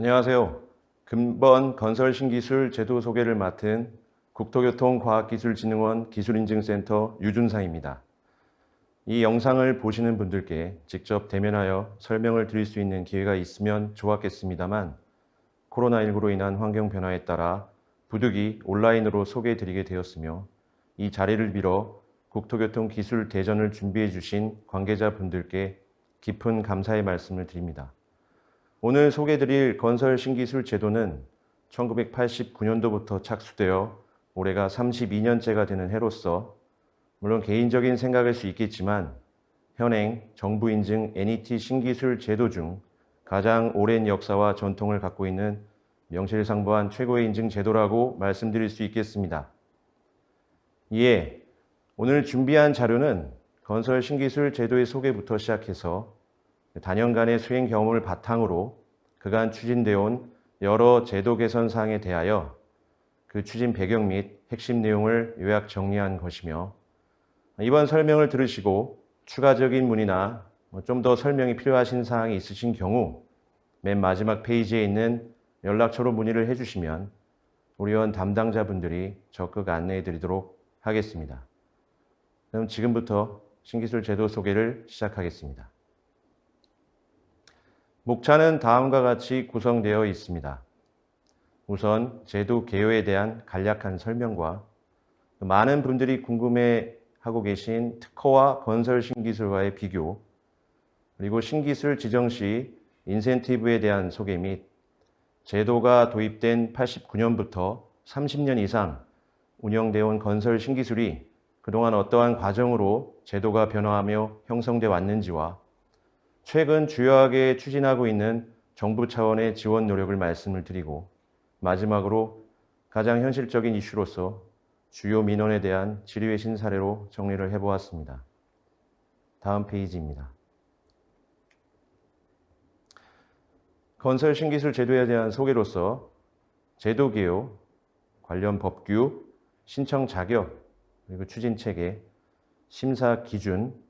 안녕하세요. 금번 건설신기술 제도 소개를 맡은 국토교통과학기술진흥원 기술인증센터 유준상입니다. 이 영상을 보시는 분들께 직접 대면하여 설명을 드릴 수 있는 기회가 있으면 좋았겠습니다만 코로나19로 인한 환경 변화에 따라 부득이 온라인으로 소개해드리게 되었으며 이 자리를 빌어 국토교통기술대전을 준비해 주신 관계자분들께 깊은 감사의 말씀을 드립니다. 오늘 소개해드릴 건설신기술 제도는 1989년도부터 착수되어 올해가 32년째가 되는 해로서 물론 개인적인 생각일 수 있겠지만 현행 정부 인증 NET 신기술 제도 중 가장 오랜 역사와 전통을 갖고 있는 명실상부한 최고의 인증 제도라고 말씀드릴 수 있겠습니다. 이에 오늘 준비한 자료는 건설신기술 제도의 소개부터 시작해서 단연간의 수행 경험을 바탕으로 그간 추진되어 온 여러 제도 개선 사항에 대하여 그 추진 배경 및 핵심 내용을 요약 정리한 것이며 이번 설명을 들으시고 추가적인 문의나 좀 더 설명이 필요하신 사항이 있으신 경우 맨 마지막 페이지에 있는 연락처로 문의를 해주시면 우리 원 담당자분들이 적극 안내해 드리도록 하겠습니다. 그럼 지금부터 신기술 제도 소개를 시작하겠습니다. 목차는 다음과 같이 구성되어 있습니다. 우선 제도 개요에 대한 간략한 설명과 많은 분들이 궁금해하고 계신 특허와 건설 신기술과의 비교, 그리고 신기술 지정 시 인센티브에 대한 소개 및 제도가 도입된 89년부터 30년 이상 운영되어 온 건설 신기술이 그동안 어떠한 과정으로 제도가 변화하며 형성되어 왔는지와 최근 주요하게 추진하고 있는 정부 차원의 지원 노력을 말씀을 드리고 마지막으로 가장 현실적인 이슈로서 주요 민원에 대한 질의외신 사례로 정리를 해보았습니다. 다음 페이지입니다. 건설 신기술 제도에 대한 소개로서 제도 개요, 관련 법규, 신청 자격, 그리고 추진 체계, 심사 기준,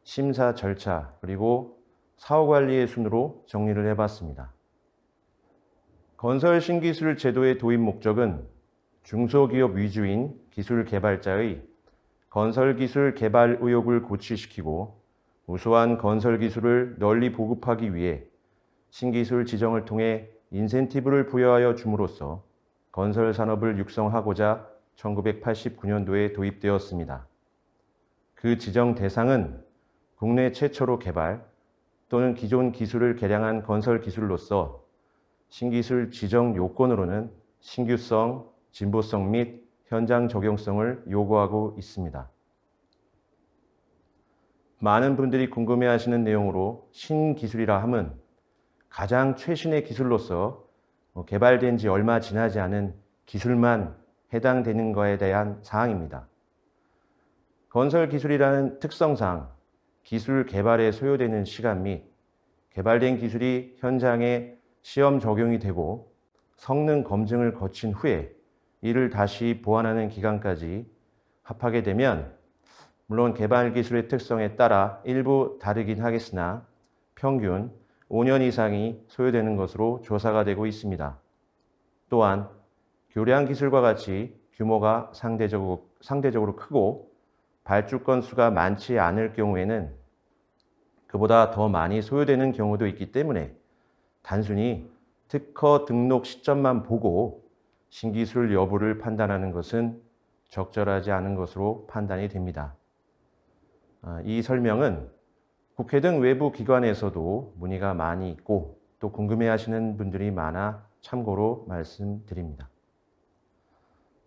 심사 절차, 그리고 사후관리의 순으로 정리를 해봤습니다. 건설 신기술 제도의 도입 목적은 중소기업 위주인 기술 개발자의 건설기술 개발 의욕을 고취시키고 우수한 건설기술을 널리 보급하기 위해 신기술 지정을 통해 인센티브를 부여하여 줌으로써 건설산업을 육성하고자 1989년도에 도입되었습니다. 그 지정 대상은 국내 최초로 개발 또는 기존 기술을 개량한 건설 기술로서 신기술 지정 요건으로는 신규성, 진보성 및 현장 적용성을 요구하고 있습니다. 많은 분들이 궁금해하시는 내용으로 신기술이라 함은 가장 최신의 기술로서 개발된 지 얼마 지나지 않은 기술만 해당되는 것에 대한 사항입니다. 건설 기술이라는 특성상 기술 개발에 소요되는 시간 및 개발된 기술이 현장에 시험 적용이 되고 성능 검증을 거친 후에 이를 다시 보완하는 기간까지 합하게 되면 물론 개발 기술의 특성에 따라 일부 다르긴 하겠으나 평균 5년 이상이 소요되는 것으로 조사가 되고 있습니다. 또한 교량 기술과 같이 규모가 상대적으로 크고 발주 건수가 많지 않을 경우에는 그보다 더 많이 소요되는 경우도 있기 때문에 단순히 특허 등록 시점만 보고 신기술 여부를 판단하는 것은 적절하지 않은 것으로 판단이 됩니다. 이 설명은 국회 등 외부 기관에서도 문의가 많이 있고 또 궁금해하시는 분들이 많아 참고로 말씀드립니다.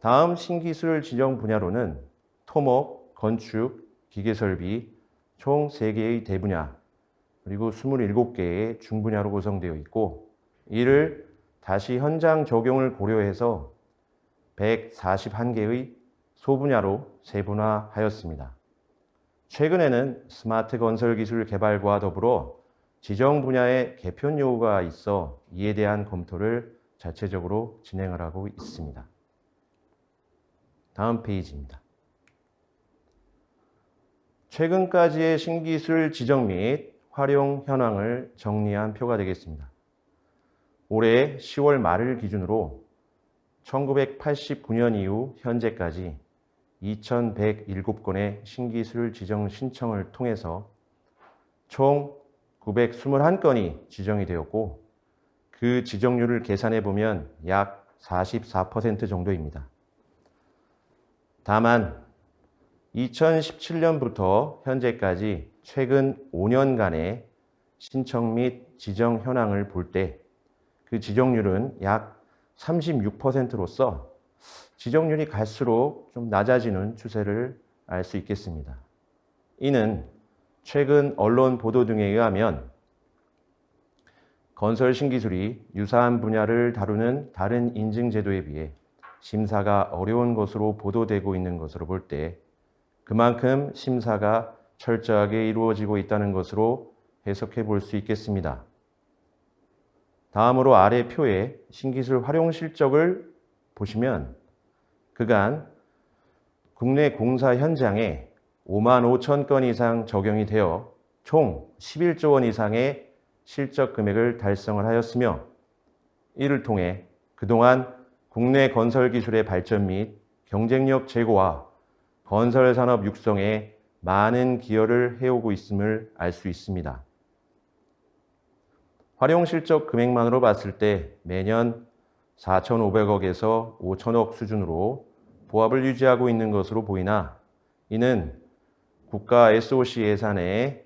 다음 신기술 지정 분야로는 토목, 건축, 기계설비 총 3개의 대분야 그리고 27개의 중분야로 구성되어 있고 이를 다시 현장 적용을 고려해서 141개의 소분야로 세분화하였습니다. 최근에는 스마트 건설 기술 개발과 더불어 지정 분야의 개편 요구가 있어 이에 대한 검토를 자체적으로 진행을 하고 있습니다. 다음 페이지입니다. 최근까지의 신기술 지정 및 활용 현황을 정리한 표가 되겠습니다. 올해 10월 말을 기준으로 1989년 이후 현재까지 2107건의 신기술 지정 신청을 통해서 총 921건이 지정이 되었고 그 지정률을 계산해 보면 약 44% 정도입니다. 다만 2017년부터 현재까지 최근 5년간의 신청 및 지정 현황을 볼 때 그 지정률은 약 36%로서 지정률이 갈수록 좀 낮아지는 추세를 알 수 있겠습니다. 이는 최근 언론 보도 등에 의하면 건설 신기술이 유사한 분야를 다루는 다른 인증 제도에 비해 심사가 어려운 것으로 보도되고 있는 것으로 볼 때 그만큼 심사가 철저하게 이루어지고 있다는 것으로 해석해 볼 수 있겠습니다. 다음으로 아래 표에 신기술 활용 실적을 보시면 그간 국내 공사 현장에 5만 5천 건 이상 적용이 되어 총 11조 원 이상의 실적 금액을 달성을 하였으며 이를 통해 그동안 국내 건설 기술의 발전 및 경쟁력 제고와 건설 산업 육성에 많은 기여를 해오고 있음을 알 수 있습니다. 활용 실적 금액만으로 봤을 때 매년 4,500억에서 5,000억 수준으로 보합을 유지하고 있는 것으로 보이나 이는 국가 SOC 예산의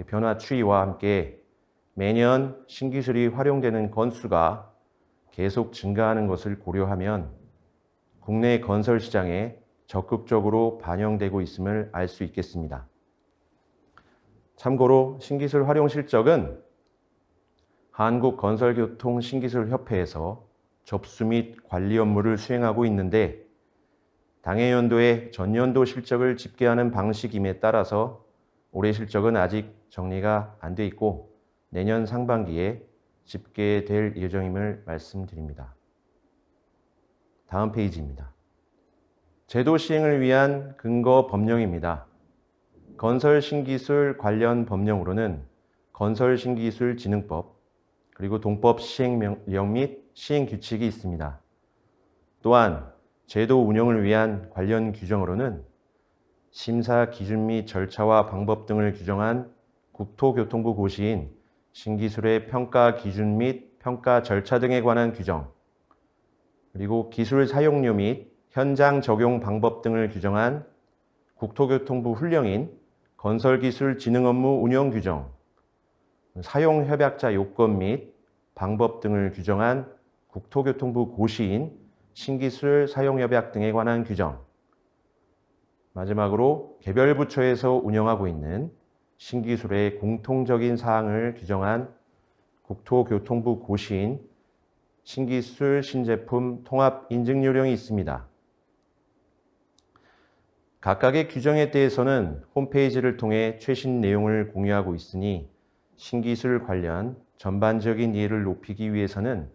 변화 추이와 함께 매년 신기술이 활용되는 건수가 계속 증가하는 것을 고려하면 국내 건설 시장에 적극적으로 반영되고 있음을 알 수 있겠습니다. 참고로 신기술 활용 실적은 한국건설교통신기술협회에서 접수 및 관리 업무를 수행하고 있는데 당해 연도의 전년도 실적을 집계하는 방식임에 따라서 올해 실적은 아직 정리가 안 돼 있고 내년 상반기에 집계될 예정임을 말씀드립니다. 다음 페이지입니다. 제도 시행을 위한 근거 법령입니다. 건설 신기술 관련 법령으로는 건설신기술진흥법, 그리고 동법 시행령 및 시행규칙이 있습니다. 또한 제도 운영을 위한 관련 규정으로는 심사 기준 및 절차와 방법 등을 규정한 국토교통부 고시인 신기술의 평가 기준 및 평가 절차 등에 관한 규정, 그리고 기술 사용료 및 현장 적용 방법 등을 규정한 국토교통부 훈령인 건설기술진흥업무 운영 규정, 사용협약자 요건 및 방법 등을 규정한 국토교통부 고시인 신기술 사용협약 등에 관한 규정, 마지막으로 개별 부처에서 운영하고 있는 신기술의 공통적인 사항을 규정한 국토교통부 고시인 신기술 신제품 통합인증요령이 있습니다. 각각의 규정에 대해서는 홈페이지를 통해 최신 내용을 공유하고 있으니 신기술 관련 전반적인 이해를 높이기 위해서는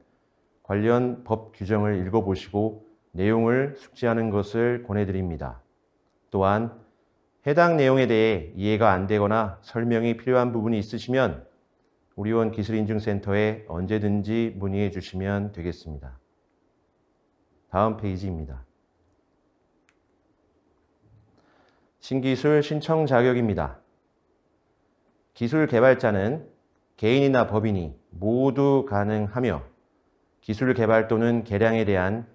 관련 법 규정을 읽어보시고 내용을 숙지하는 것을 권해드립니다. 또한 해당 내용에 대해 이해가 안 되거나 설명이 필요한 부분이 있으시면 우리원 기술인증센터에 언제든지 문의해 주시면 되겠습니다. 다음 페이지입니다. 신기술 신청 자격입니다. 기술 개발자는 개인이나 법인이 모두 가능하며 기술 개발 또는 개량에 대한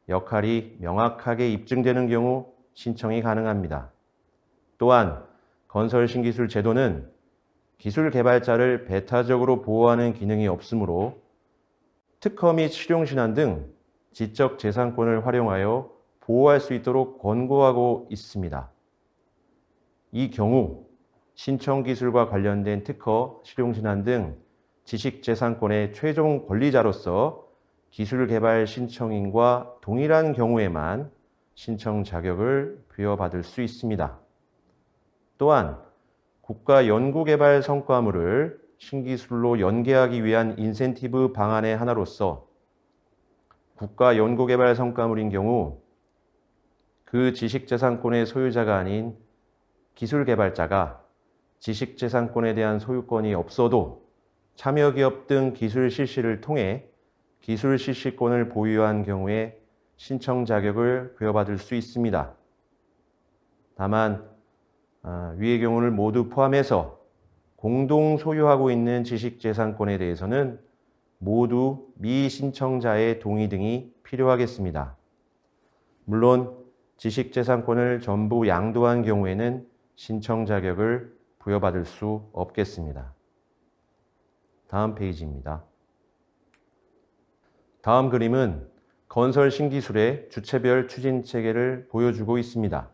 역할이 명확하게 입증되는 경우 신청이 가능합니다. 또한 건설 신기술 제도는 기술 개발자를 배타적으로 보호하는 기능이 없으므로 특허 및 실용신안 등 지적 재산권을 활용하여 보호할 수 있도록 권고하고 있습니다. 이 경우 신청 기술과 관련된 특허, 실용신안 등 지식재산권의 최종 권리자로서 기술 개발 신청인과 동일한 경우에만 신청 자격을 부여받을 수 있습니다. 또한 국가 연구개발 성과물을 신기술로 연계하기 위한 인센티브 방안의 하나로서 국가 연구개발 성과물인 경우 그 지식재산권의 소유자가 아닌 기술 개발자가 지식재산권에 대한 소유권이 없어도 참여기업 등 기술 실시를 통해 기술 실시권을 보유한 경우에 신청 자격을 부여받을 수 있습니다. 다만 위의 경우를 모두 포함해서 공동 소유하고 있는 지식재산권에 대해서는 모두 미신청자의 동의 등이 필요하겠습니다. 물론 지식재산권을 전부 양도한 경우에는 신청 자격을 부여받을 수 없겠습니다. 다음 페이지입니다. 다음 그림은 건설 신기술의 주체별 추진 체계를 보여주고 있습니다.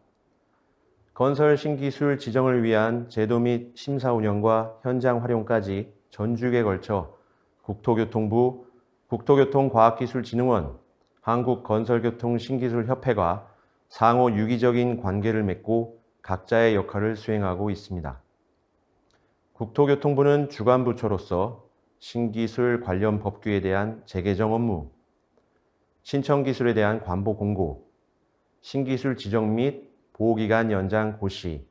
건설 신기술 지정을 위한 제도 및 심사 운영과 현장 활용까지 전주에 걸쳐 국토교통부, 국토교통과학기술진흥원, 한국건설교통신기술협회가 상호 유기적인 관계를 맺고 각자의 역할을 수행하고 있습니다. 국토교통부는 주관부처로서 신기술 관련 법규에 대한 재개정 업무, 신청기술에 대한 관보 공고, 신기술 지정 및 보호기간 연장 고시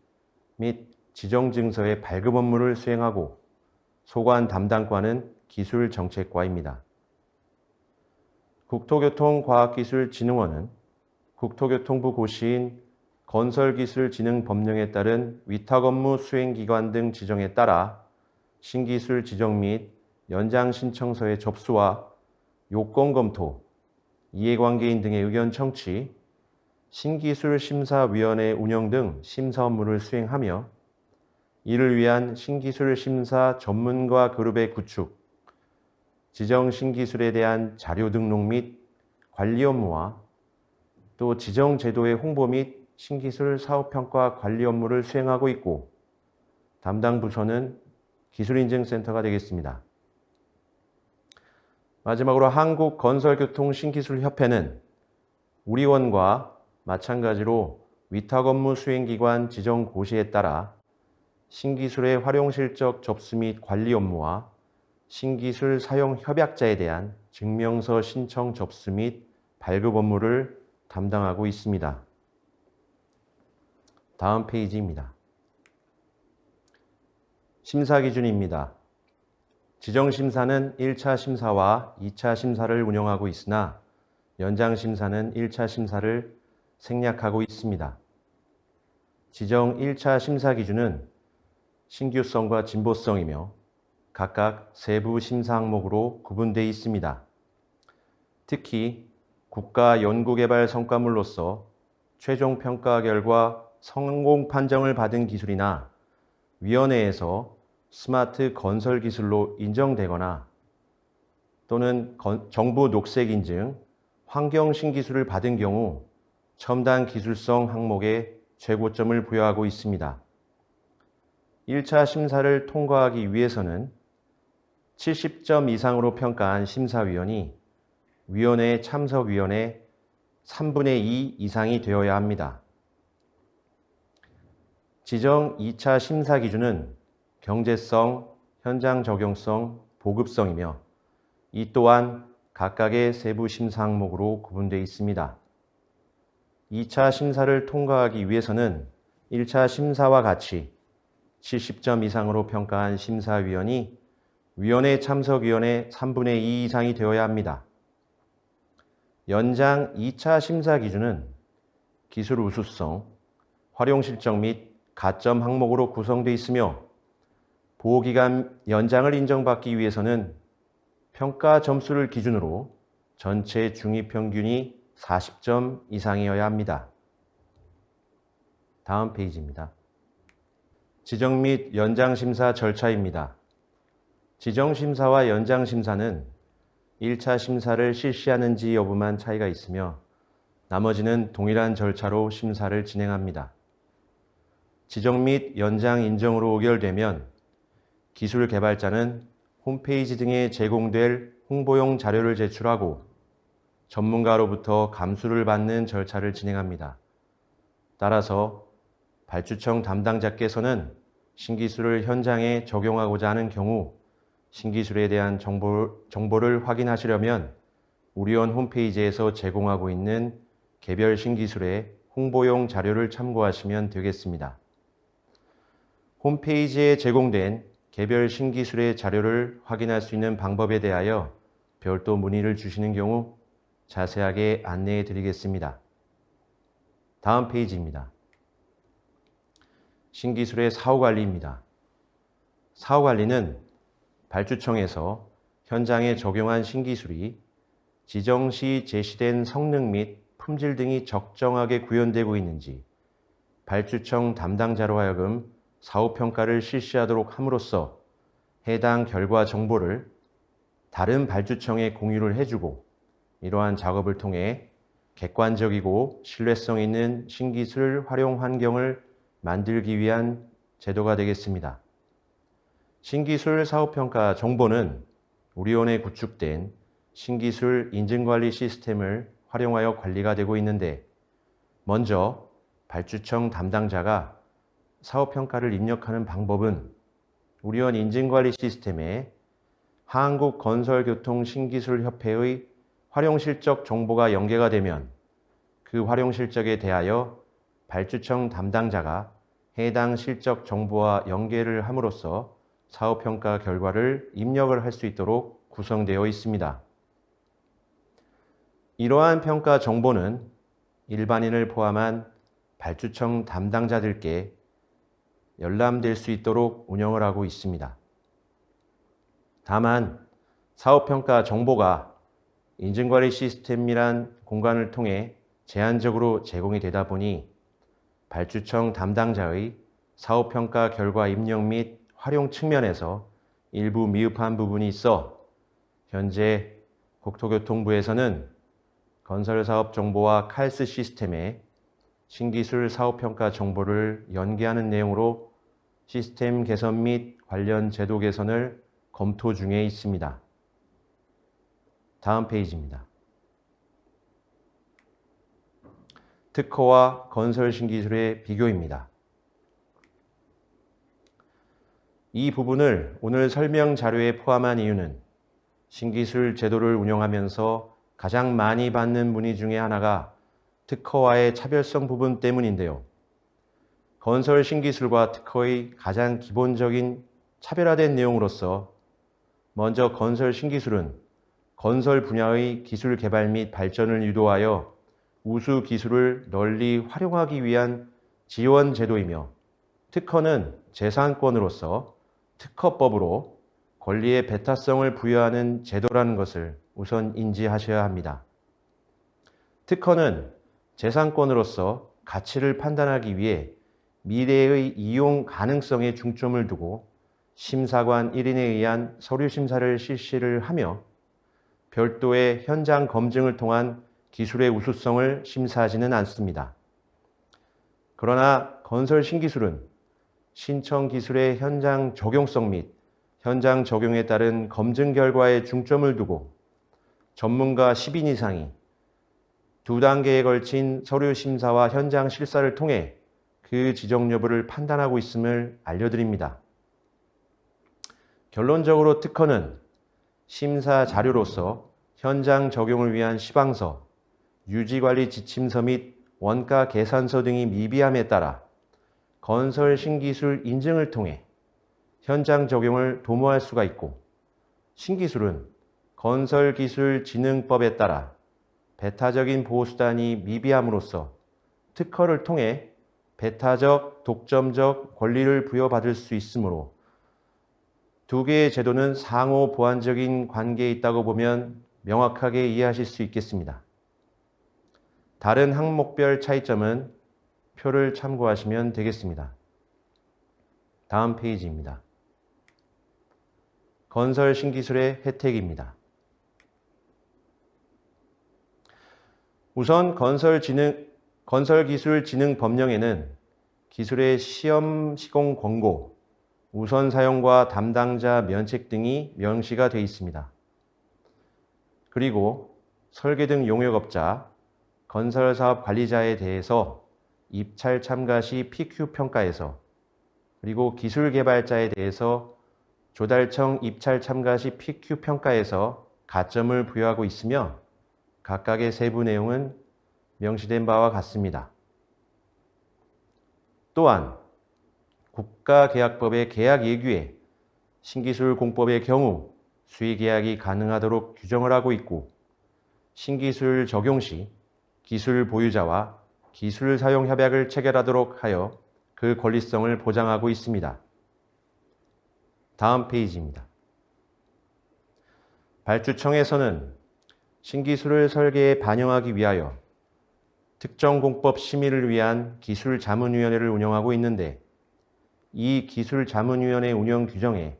및 지정증서의 발급 업무를 수행하고 소관 담당과는 기술정책과입니다. 국토교통과학기술진흥원은 국토교통부 고시인 건설기술진흥법령에 따른 위탁업무 수행기관 등 지정에 따라 신기술 지정 및 연장 신청서의 접수와 요건검토, 이해관계인 등의 의견 청취, 신기술 심사위원회 운영 등 심사 업무를 수행하며 이를 위한 신기술 심사 전문가 그룹의 구축, 지정 신기술에 대한 자료 등록 및 관리 업무와 또 지정 제도의 홍보 및 신기술 사업평가 관리 업무를 수행하고 있고 담당 부서는 기술인증센터가 되겠습니다. 마지막으로 한국건설교통신기술협회는 우리원과 마찬가지로 위탁업무 수행기관 지정 고시에 따라 신기술의 활용실적 접수 및 관리 업무와 신기술 사용 협약자에 대한 증명서 신청 접수 및 발급 업무를 담당하고 있습니다. 다음 페이지입니다. 심사 기준입니다. 지정심사는 1차 심사와 2차 심사를 운영하고 있으나 연장심사는 1차 심사를 생략하고 있습니다. 지정 1차 심사 기준은 신규성과 진보성이며 각각 세부 심사 항목으로 구분되어 있습니다. 특히 국가 연구개발 성과물로서 최종 평가 결과 성공 판정을 받은 기술이나 위원회에서 스마트 건설 기술로 인정되거나 또는 정부 녹색 인증, 환경 신기술을 받은 경우 첨단 기술성 항목에 최고점을 부여하고 있습니다. 1차 심사를 통과하기 위해서는 70점 이상으로 평가한 심사위원이 위원회에 참석위원의 3분의 2 이상이 되어야 합니다. 지정 2차 심사 기준은 경제성, 현장 적용성, 보급성이며 이 또한 각각의 세부 심사 항목으로 구분되어 있습니다. 2차 심사를 통과하기 위해서는 1차 심사와 같이 70점 이상으로 평가한 심사위원이 위원회 참석위원의 3분의 2 이상이 되어야 합니다. 연장 2차 심사 기준은 기술 우수성, 활용 실적 및 가점 항목으로 구성되어 있으며 보호기간 연장을 인정받기 위해서는 평가 점수를 기준으로 전체 중위평균이 40점 이상이어야 합니다. 다음 페이지입니다. 지정 및 연장심사 절차입니다. 지정심사와 연장심사는 1차 심사를 실시하는지 여부만 차이가 있으며 나머지는 동일한 절차로 심사를 진행합니다. 지정 및 연장 인정으로 의결되면 기술 개발자는 홈페이지 등에 제공될 홍보용 자료를 제출하고 전문가로부터 감수를 받는 절차를 진행합니다. 따라서 발주청 담당자께서는 신기술을 현장에 적용하고자 하는 경우 신기술에 대한 정보를 확인하시려면 우리원 홈페이지에서 제공하고 있는 개별 신기술의 홍보용 자료를 참고하시면 되겠습니다. 홈페이지에 제공된 개별 신기술의 자료를 확인할 수 있는 방법에 대하여 별도 문의를 주시는 경우 자세하게 안내해 드리겠습니다. 다음 페이지입니다. 신기술의 사후관리입니다. 사후관리는 발주청에서 현장에 적용한 신기술이 지정시 제시된 성능 및 품질 등이 적정하게 구현되고 있는지 발주청 담당자로 하여금 사후평가를 실시하도록 함으로써 해당 결과 정보를 다른 발주청에 공유를 해주고 이러한 작업을 통해 객관적이고 신뢰성 있는 신기술 활용 환경을 만들기 위한 제도가 되겠습니다. 신기술 사후평가 정보는 우리원에 구축된 신기술 인증관리 시스템을 활용하여 관리가 되고 있는데 먼저 발주청 담당자가 사후평가를 입력하는 방법은 우리원 인증관리 시스템에 한국건설교통신기술협회의 활용실적 정보가 연계가 되면 그 활용실적에 대하여 발주청 담당자가 해당 실적 정보와 연계를 함으로써 사후평가 결과를 입력을 할 수 있도록 구성되어 있습니다. 이러한 평가 정보는 일반인을 포함한 발주청 담당자들께 열람될 수 있도록 운영을 하고 있습니다. 다만 사후평가 정보가 인증관리 시스템이란 공간을 통해 제한적으로 제공이 되다 보니 발주청 담당자의 사후평가 결과 입력 및 활용 측면에서 일부 미흡한 부분이 있어 현재 국토교통부에서는 건설사업 정보와 칼스 시스템에 신기술 사후평가 정보를 연계하는 내용으로 시스템 개선 및 관련 제도 개선을 검토 중에 있습니다. 다음 페이지입니다. 특허와 건설 신기술의 비교입니다. 이 부분을 오늘 설명 자료에 포함한 이유는 신기술 제도를 운영하면서 가장 많이 받는 문의 중에 하나가 특허와의 차별성 부분 때문인데요. 건설 신기술과 특허의 가장 기본적인 차별화된 내용으로서 먼저 건설 신기술은 건설 분야의 기술 개발 및 발전을 유도하여 우수 기술을 널리 활용하기 위한 지원 제도이며 특허는 재산권으로서 특허법으로 권리의 배타성을 부여하는 제도라는 것을 우선 인지하셔야 합니다. 특허는 재산권으로서 가치를 판단하기 위해 미래의 이용 가능성에 중점을 두고 심사관 1인에 의한 서류 심사를 실시를 하며 별도의 현장 검증을 통한 기술의 우수성을 심사하지는 않습니다. 그러나 건설 신기술은 신청 기술의 현장 적용성 및 현장 적용에 따른 검증 결과에 중점을 두고 전문가 10인 이상이 2단계에 걸친 서류 심사와 현장 실사를 통해 그 지정 여부를 판단하고 있음을 알려드립니다. 결론적으로 특허는 심사 자료로서 현장 적용을 위한 시방서, 유지관리 지침서 및 원가 계산서 등이 미비함에 따라 건설 신기술 인증을 통해 현장 적용을 도모할 수가 있고 신기술은 건설기술진흥법에 따라 배타적인 보호수단이 미비함으로써 특허를 통해 배타적, 독점적 권리를 부여받을 수 있으므로 두 개의 제도는 상호 보완적인 관계에 있다고 보면 명확하게 이해하실 수 있겠습니다. 다른 항목별 차이점은 표를 참고하시면 되겠습니다. 다음 페이지입니다. 건설 신기술의 혜택입니다. 우선 건설기술진흥법령에는 기술의 시험 시공 권고, 우선 사용과 담당자 면책 등이 명시가 되어 있습니다. 그리고 설계 등 용역업자, 건설사업 관리자에 대해서 입찰 참가 시 PQ 평가에서 그리고 기술 개발자에 대해서 조달청 입찰 참가 시 PQ 평가에서 가점을 부여하고 있으며 각각의 세부 내용은 명시된 바와 같습니다. 또한 국가계약법의 계약예규에 신기술 공법의 경우 수의계약이 가능하도록 규정을 하고 있고 신기술 적용 시 기술 보유자와 기술 사용 협약을 체결하도록 하여 그 권리성을 보장하고 있습니다. 다음 페이지입니다. 발주청에서는 신기술을 설계에 반영하기 위하여 특정 공법 심의를 위한 기술자문위원회를 운영하고 있는데 이 기술자문위원회 운영 규정에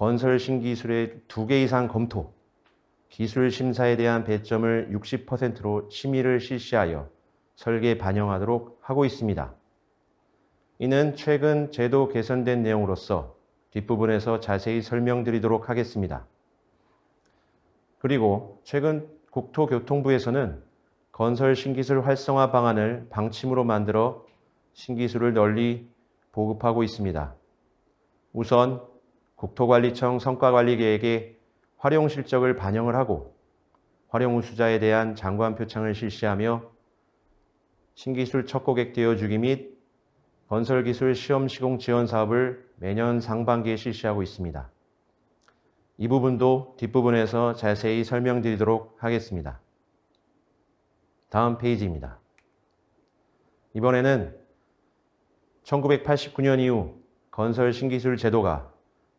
건설 신기술의 2개 이상 검토, 기술 심사에 대한 배점을 60%로 심의를 실시하여 설계에 반영하도록 하고 있습니다. 이는 최근 제도 개선된 내용으로서 뒷부분에서 자세히 설명드리도록 하겠습니다. 그리고 최근 국토교통부에서는 건설 신기술 활성화 방안을 방침으로 만들어 신기술을 널리 보급하고 있습니다. 우선 국토관리청 성과관리계획에 활용 실적을 반영을 하고 활용 우수자에 대한 장관 표창을 실시하며 신기술 첫 고객 되어주기 및 건설기술 시험 시공 지원 사업을 매년 상반기에 실시하고 있습니다. 이 부분도 뒷부분에서 자세히 설명드리도록 하겠습니다. 다음 페이지입니다. 이번에는 1989년 이후 건설 신기술 제도가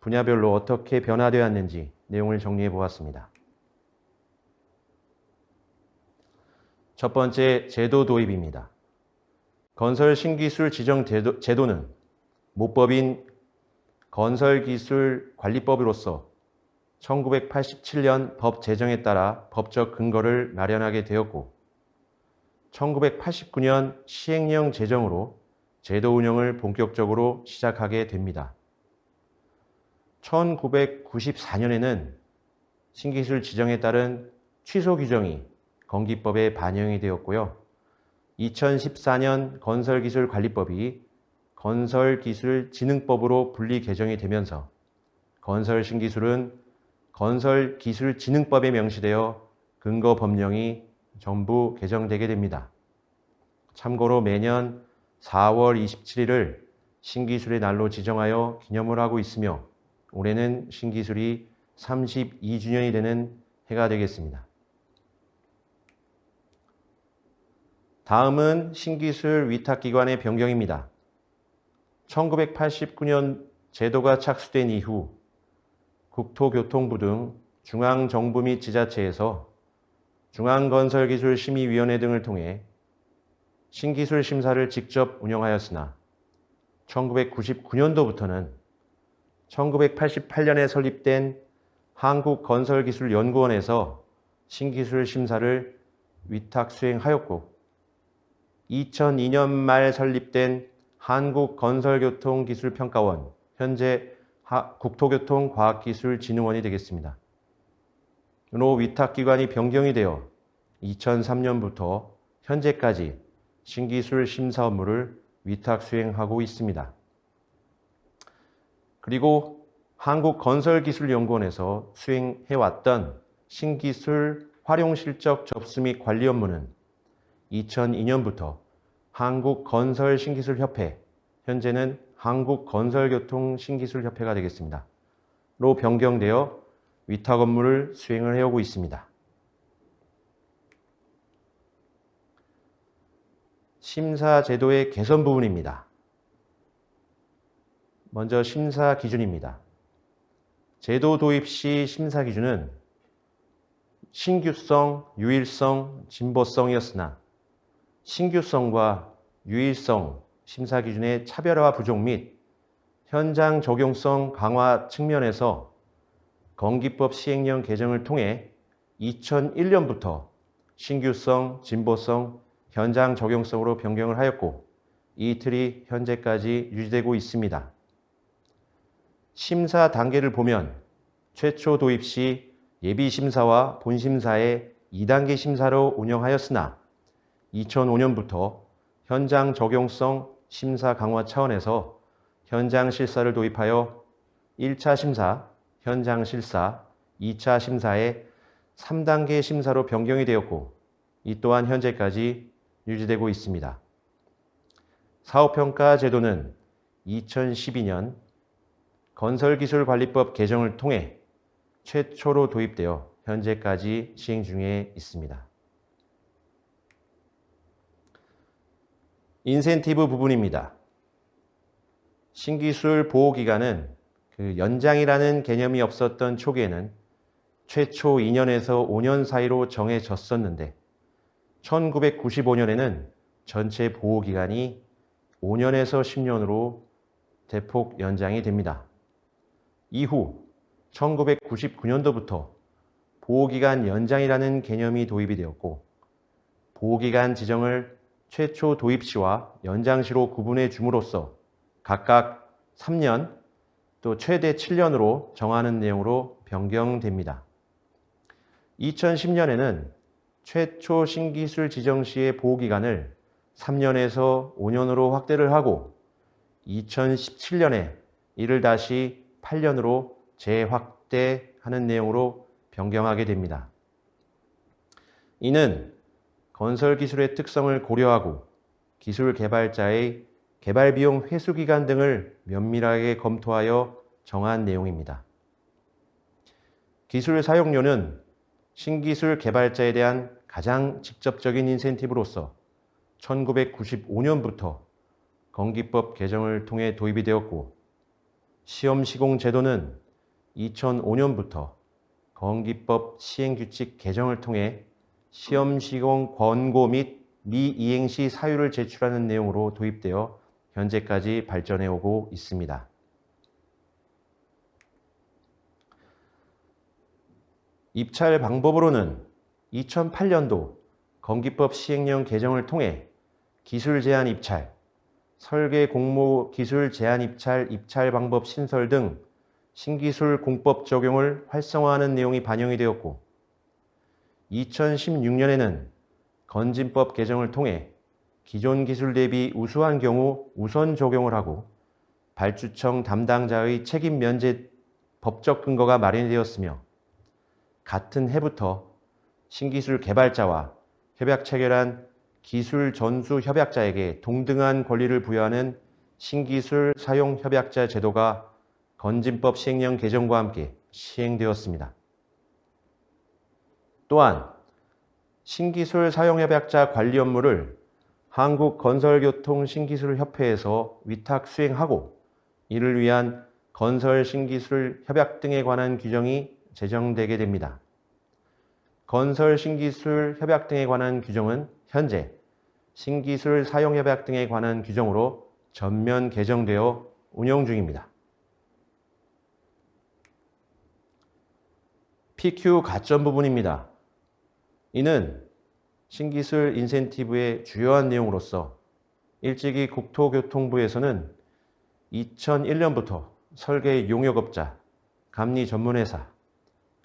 분야별로 어떻게 변화되었는지 내용을 정리해 보았습니다. 첫 번째, 제도 도입입니다. 건설 신기술 지정 제도는 모법인 건설기술관리법으로서 1987년 법 제정에 따라 법적 근거를 마련하게 되었고 1989년 시행령 제정으로 제도 운영을 본격적으로 시작하게 됩니다. 1994년에는 신기술 지정에 따른 취소 규정이 건기법에 반영이 되었고요. 2014년 건설기술관리법이 건설기술진흥법으로 분리 개정이 되면서 건설신기술은 건설기술진흥법에 명시되어 근거 법령이 전부 개정되게 됩니다. 참고로 매년 4월 27일을 신기술의 날로 지정하여 기념을 하고 있으며 올해는 신기술이 32주년이 되는 해가 되겠습니다. 다음은 신기술 위탁기관의 변경입니다. 1989년 제도가 착수된 이후 국토교통부 등 중앙정부 및 지자체에서 중앙건설기술심의위원회 등을 통해 신기술 심사를 직접 운영하였으나 1999년도부터는 1988년에 설립된 한국건설기술연구원에서 신기술 심사를 위탁 수행하였고 2002년 말 설립된 한국건설교통기술평가원, 현재 국토교통과학기술진흥원이 되겠습니다. 로 위탁기관이 변경이 되어 2003년부터 현재까지 신기술 심사 업무를 위탁 수행하고 있습니다. 그리고 한국건설기술연구원에서 수행해왔던 신기술 활용실적 접수 및 관리 업무는 2002년부터 한국건설신기술협회, 현재는 한국건설교통신기술협회가 되겠습니다. 로 변경되어 위탁 업무를 수행을 해오고 있습니다. 심사 제도의 개선 부분입니다. 먼저 심사 기준입니다. 제도 도입 시 심사 기준은 신규성, 유일성, 진보성이었으나 신규성과 유일성 심사 기준의 차별화 부족 및 현장 적용성 강화 측면에서 건기법 시행령 개정을 통해 2001년부터 신규성, 진보성, 현장 적용성으로 변경을 하였고 이 틀이 현재까지 유지되고 있습니다. 심사 단계를 보면 최초 도입 시 예비심사와 본심사의 2단계 심사로 운영하였으나 2005년부터 현장 적용성 심사 강화 차원에서 현장 실사를 도입하여 1차 심사, 현장 실사, 2차 심사의 3단계 심사로 변경이 되었고 이 또한 현재까지 유지되고 있습니다. 사업평가 제도는 2012년 건설기술관리법 개정을 통해 최초로 도입되어 현재까지 시행 중에 있습니다. 인센티브 부분입니다. 신기술 보호기간은 연장이라는 개념이 없었던 초기에는 최초 2년에서 5년 사이로 정해졌었는데 1995년에는 전체 보호기간이 5년에서 10년으로 대폭 연장이 됩니다. 이후 1999년도부터 보호기간 연장이라는 개념이 도입이 되었고 보호기간 지정을 최초 도입 시와 연장 시로 구분해 줌으로써 각각 3년 또 최대 7년으로 정하는 내용으로 변경됩니다. 2010년에는 최초 신기술 지정 시의 보호기간을 3년에서 5년으로 확대를 하고 2017년에 이를 다시 8년으로 재확대하는 내용으로 변경하게 됩니다. 이는 건설 기술의 특성을 고려하고 기술 개발자의 개발 비용 회수 기간 등을 면밀하게 검토하여 정한 내용입니다. 기술 사용료는 신기술 개발자에 대한 가장 직접적인 인센티브로서 1995년부터 건기법 개정을 통해 도입이 되었고 시험 시공 제도는 2005년부터 건기법 시행규칙 개정을 통해 시험 시공 권고 및 미이행 시 사유를 제출하는 내용으로 도입되어 현재까지 발전해 오고 있습니다. 입찰 방법으로는 2008년도 건기법 시행령 개정을 통해 기술 제한 입찰, 설계 공모 기술 제한 입찰, 입찰 방법 신설 등 신기술 공법 적용을 활성화하는 내용이 반영이 되었고 2016년에는 건진법 개정을 통해 기존 기술 대비 우수한 경우 우선 적용을 하고 발주청 담당자의 책임 면제 법적 근거가 마련이 되었으며 같은 해부터 신기술 개발자와 협약 체결한 기술 전수 협약자에게 동등한 권리를 부여하는 신기술 사용 협약자 제도가 건진법 시행령 개정과 함께 시행되었습니다. 또한 신기술 사용협약자 관리 업무를 한국건설교통신기술협회에서 위탁 수행하고 이를 위한 건설신기술협약 등에 관한 규정이 제정되게 됩니다. 건설신기술협약 등에 관한 규정은 현재 신기술 사용협약 등에 관한 규정으로 전면 개정되어 운영 중입니다. PQ 가점 부분입니다. 이는 신기술 인센티브의 주요한 내용으로서 일찍이 국토교통부에서는 2001년부터 설계 용역업자, 감리 전문회사,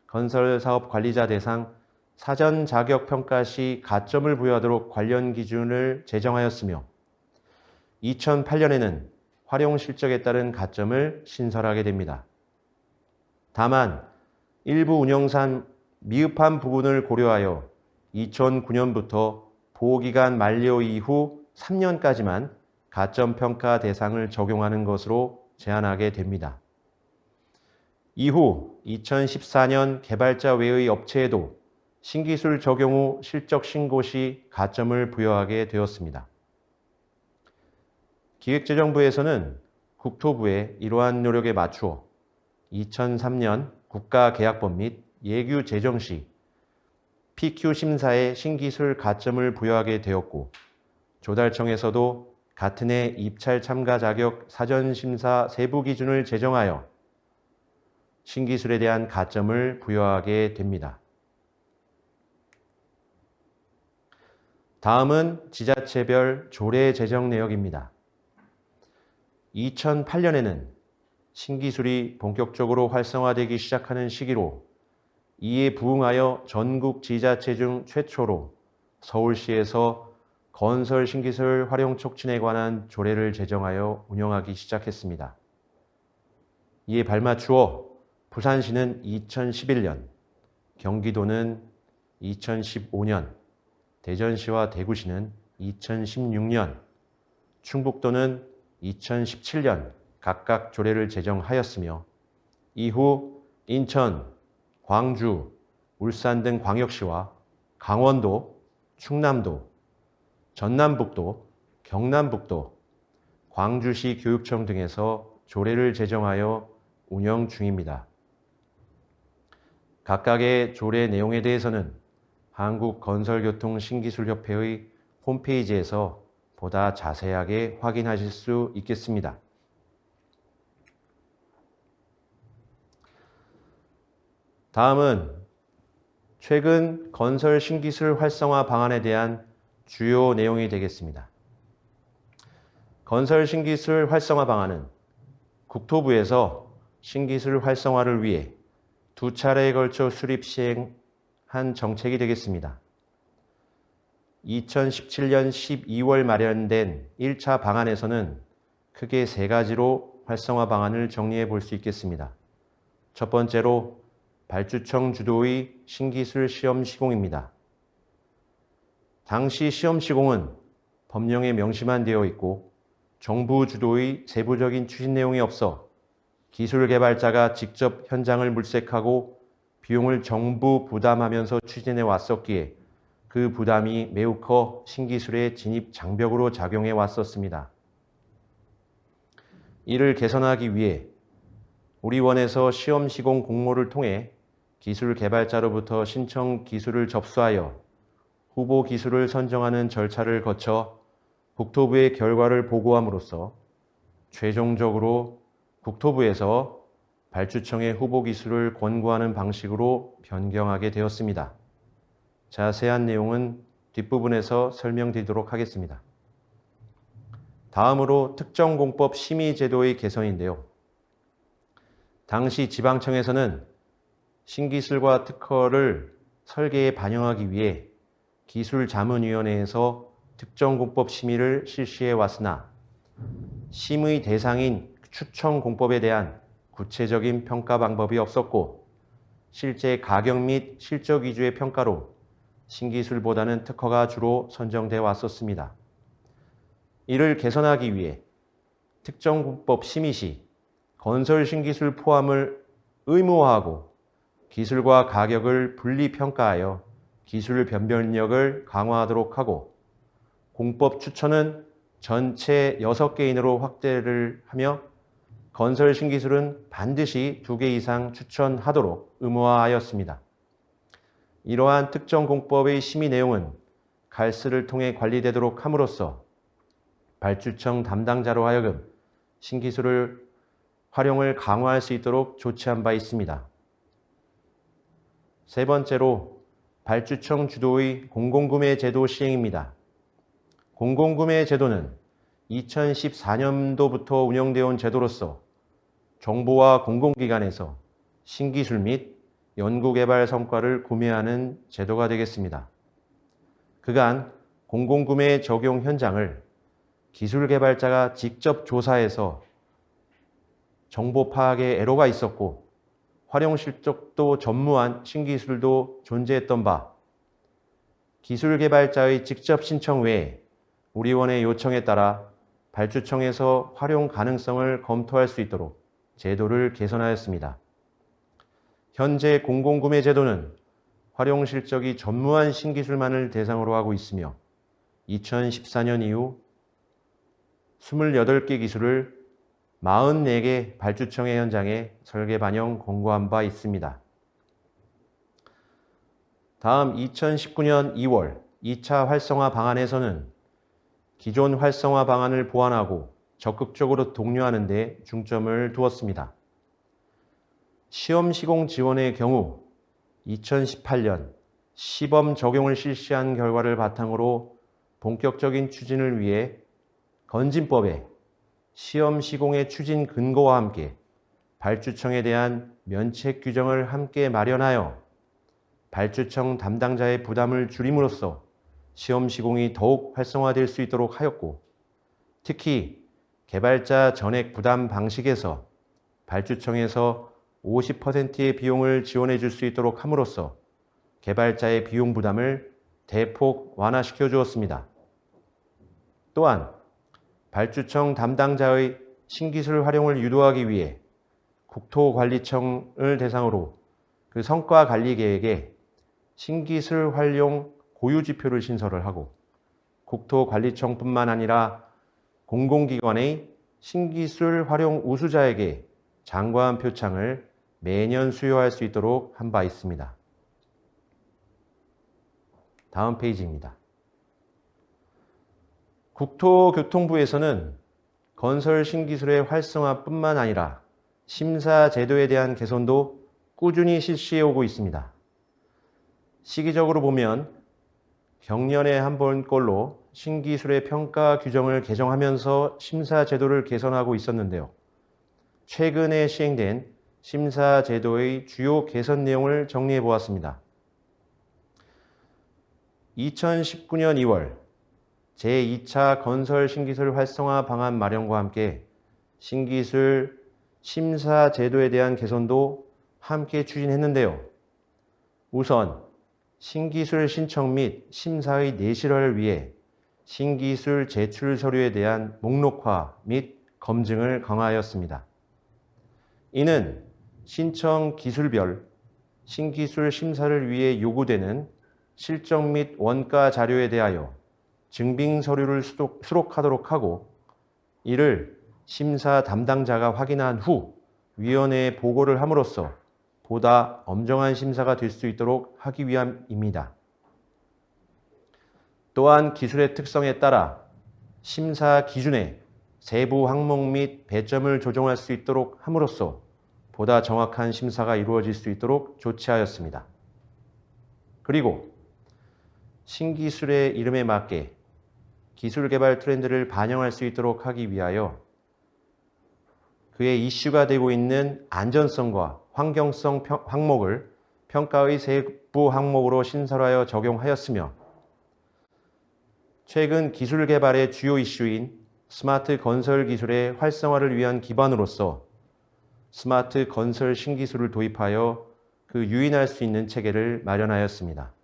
건설사업 관리자 대상 사전 자격 평가 시 가점을 부여하도록 관련 기준을 제정하였으며 2008년에는 활용 실적에 따른 가점을 신설하게 됩니다. 다만 일부 운영상 미흡한 부분을 고려하여 2009년부터 보호기간 만료 이후 3년까지만 가점평가 대상을 적용하는 것으로 제한하게 됩니다. 이후 2014년 개발자 외의 업체에도 신기술 적용 후 실적 신고 시 가점을 부여하게 되었습니다. 기획재정부에서는 국토부의 이러한 노력에 맞추어 2003년 국가계약법 및 예규 제정 시 PQ 심사에 신기술 가점을 부여하게 되었고 조달청에서도 같은 해 입찰 참가 자격 사전 심사 세부 기준을 제정하여 신기술에 대한 가점을 부여하게 됩니다. 다음은 지자체별 조례 제정 내역입니다. 2008년에는 신기술이 본격적으로 활성화되기 시작하는 시기로 이에 부응하여 전국 지자체 중 최초로 서울시에서 건설 신기술 활용 촉진에 관한 조례를 제정하여 운영하기 시작했습니다. 이에 발맞추어 부산시는 2011년, 경기도는 2015년, 대전시와 대구시는 2016년, 충북도는 2017년 각각 조례를 제정하였으며 이후 인천, 광주, 울산 등 광역시와 강원도, 충남도, 전남북도, 경남북도, 광주시 교육청 등에서 조례를 제정하여 운영 중입니다. 각각의 조례 내용에 대해서는 한국건설교통신기술협회의 홈페이지에서 보다 자세하게 확인하실 수 있겠습니다. 다음은 최근 건설 신기술 활성화 방안에 대한 주요 내용이 되겠습니다. 건설 신기술 활성화 방안은 국토부에서 신기술 활성화를 위해 두 차례에 걸쳐 수립 시행한 정책이 되겠습니다. 2017년 12월 마련된 1차 방안에서는 크게 세 가지로 활성화 방안을 정리해 볼 수 있겠습니다. 첫 번째로 발주청 주도의 신기술 시험 시공입니다. 당시 시험 시공은 법령에 명시만 되어 있고 정부 주도의 세부적인 추진 내용이 없어 기술 개발자가 직접 현장을 물색하고 비용을 정부 부담하면서 추진해 왔었기에 그 부담이 매우 커 신기술의 진입 장벽으로 작용해 왔었습니다. 이를 개선하기 위해 우리 원에서 시험 시공 공모를 통해 기술 개발자로부터 신청 기술을 접수하여 후보 기술을 선정하는 절차를 거쳐 국토부에 결과를 보고함으로써 최종적으로 국토부에서 발주청의 후보 기술을 권고하는 방식으로 변경하게 되었습니다. 자세한 내용은 뒷부분에서 설명드리도록 하겠습니다. 다음으로 특정공법 심의제도의 개선인데요. 당시 지방청에서는 신기술과 특허를 설계에 반영하기 위해 기술자문위원회에서 특정공법 심의를 실시해 왔으나 심의 대상인 추천공법에 대한 구체적인 평가 방법이 없었고 실제 가격 및 실적 위주의 평가로 신기술보다는 특허가 주로 선정돼 왔었습니다. 이를 개선하기 위해 특정공법 심의 시 건설 신기술 포함을 의무화하고 기술과 가격을 분리 평가하여 기술 변별력을 강화하도록 하고 공법 추천은 전체 6개인으로 확대를 하며 건설 신기술은 반드시 2개 이상 추천하도록 의무화하였습니다. 이러한 특정 공법의 심의 내용은 갈스를 통해 관리되도록 함으로써 발주청 담당자로 하여금 신기술을 활용을 강화할 수 있도록 조치한 바 있습니다. 세 번째로 발주청 주도의 공공구매 제도 시행입니다. 공공구매 제도는 2014년도부터 운영되어 온 제도로서 정부와 공공기관에서 신기술 및 연구개발 성과를 구매하는 제도가 되겠습니다. 그간 공공구매 적용 현장을 기술개발자가 직접 조사해서 정보 파악에 애로가 있었고 활용 실적도 전무한 신기술도 존재했던 바 기술개발자의 직접 신청 외에 우리원의 요청에 따라 발주청에서 활용 가능성을 검토할 수 있도록 제도를 개선하였습니다. 현재 공공구매 제도는 활용 실적이 전무한 신기술만을 대상으로 하고 있으며 2014년 이후 28개 기술을 44개 발주청의 현장에 설계 반영 공고한 바 있습니다. 다음 2019년 2월 2차 활성화 방안에서는 기존 활성화 방안을 보완하고 적극적으로 독려하는 데 중점을 두었습니다. 시험 시공 지원의 경우 2018년 시범 적용을 실시한 결과를 바탕으로 본격적인 추진을 위해 건진법에 시험 시공의 추진 근거와 함께 발주청에 대한 면책 규정을 함께 마련하여 발주청 담당자의 부담을 줄임으로써 시험 시공이 더욱 활성화될 수 있도록 하였고 특히 개발자 전액 부담 방식에서 발주청에서 50%의 비용을 지원해 줄 수 있도록 함으로써 개발자의 비용 부담을 대폭 완화시켜 주었습니다. 또한 발주청 담당자의 신기술 활용을 유도하기 위해 국토관리청을 대상으로 그 성과 관리 계획에 신기술 활용 고유지표를 신설을 하고 국토관리청뿐만 아니라 공공기관의 신기술 활용 우수자에게 장관 표창을 매년 수여할 수 있도록 한 바 있습니다. 다음 페이지입니다. 국토교통부에서는 건설 신기술의 활성화뿐만 아니라 심사 제도에 대한 개선도 꾸준히 실시해 오고 있습니다. 시기적으로 보면 경년에 한 번꼴로 신기술의 평가 규정을 개정하면서 심사 제도를 개선하고 있었는데요. 최근에 시행된 심사 제도의 주요 개선 내용을 정리해 보았습니다. 2019년 2월 제2차 건설 신기술 활성화 방안 마련과 함께 신기술 심사 제도에 대한 개선도 함께 추진했는데요. 우선 신기술 신청 및 심사의 내실화를 위해 신기술 제출 서류에 대한 목록화 및 검증을 강화하였습니다. 이는 신청 기술별 신기술 심사를 위해 요구되는 실적 및 원가 자료에 대하여 증빙 서류를 수록하도록 하고 이를 심사 담당자가 확인한 후 위원회에 보고를 함으로써 보다 엄정한 심사가 될 수 있도록 하기 위함입니다. 또한 기술의 특성에 따라 심사 기준에 세부 항목 및 배점을 조정할 수 있도록 함으로써 보다 정확한 심사가 이루어질 수 있도록 조치하였습니다. 그리고 신기술의 이름에 맞게 기술 개발 트렌드를 반영할 수 있도록 하기 위하여 그의 이슈가 되고 있는 안전성과 환경성 항목을 평가의 세부 항목으로 신설하여 적용하였으며 최근 기술 개발의 주요 이슈인 스마트 건설 기술의 활성화를 위한 기반으로서 스마트 건설 신기술을 도입하여 그 유인할 수 있는 체계를 마련하였습니다.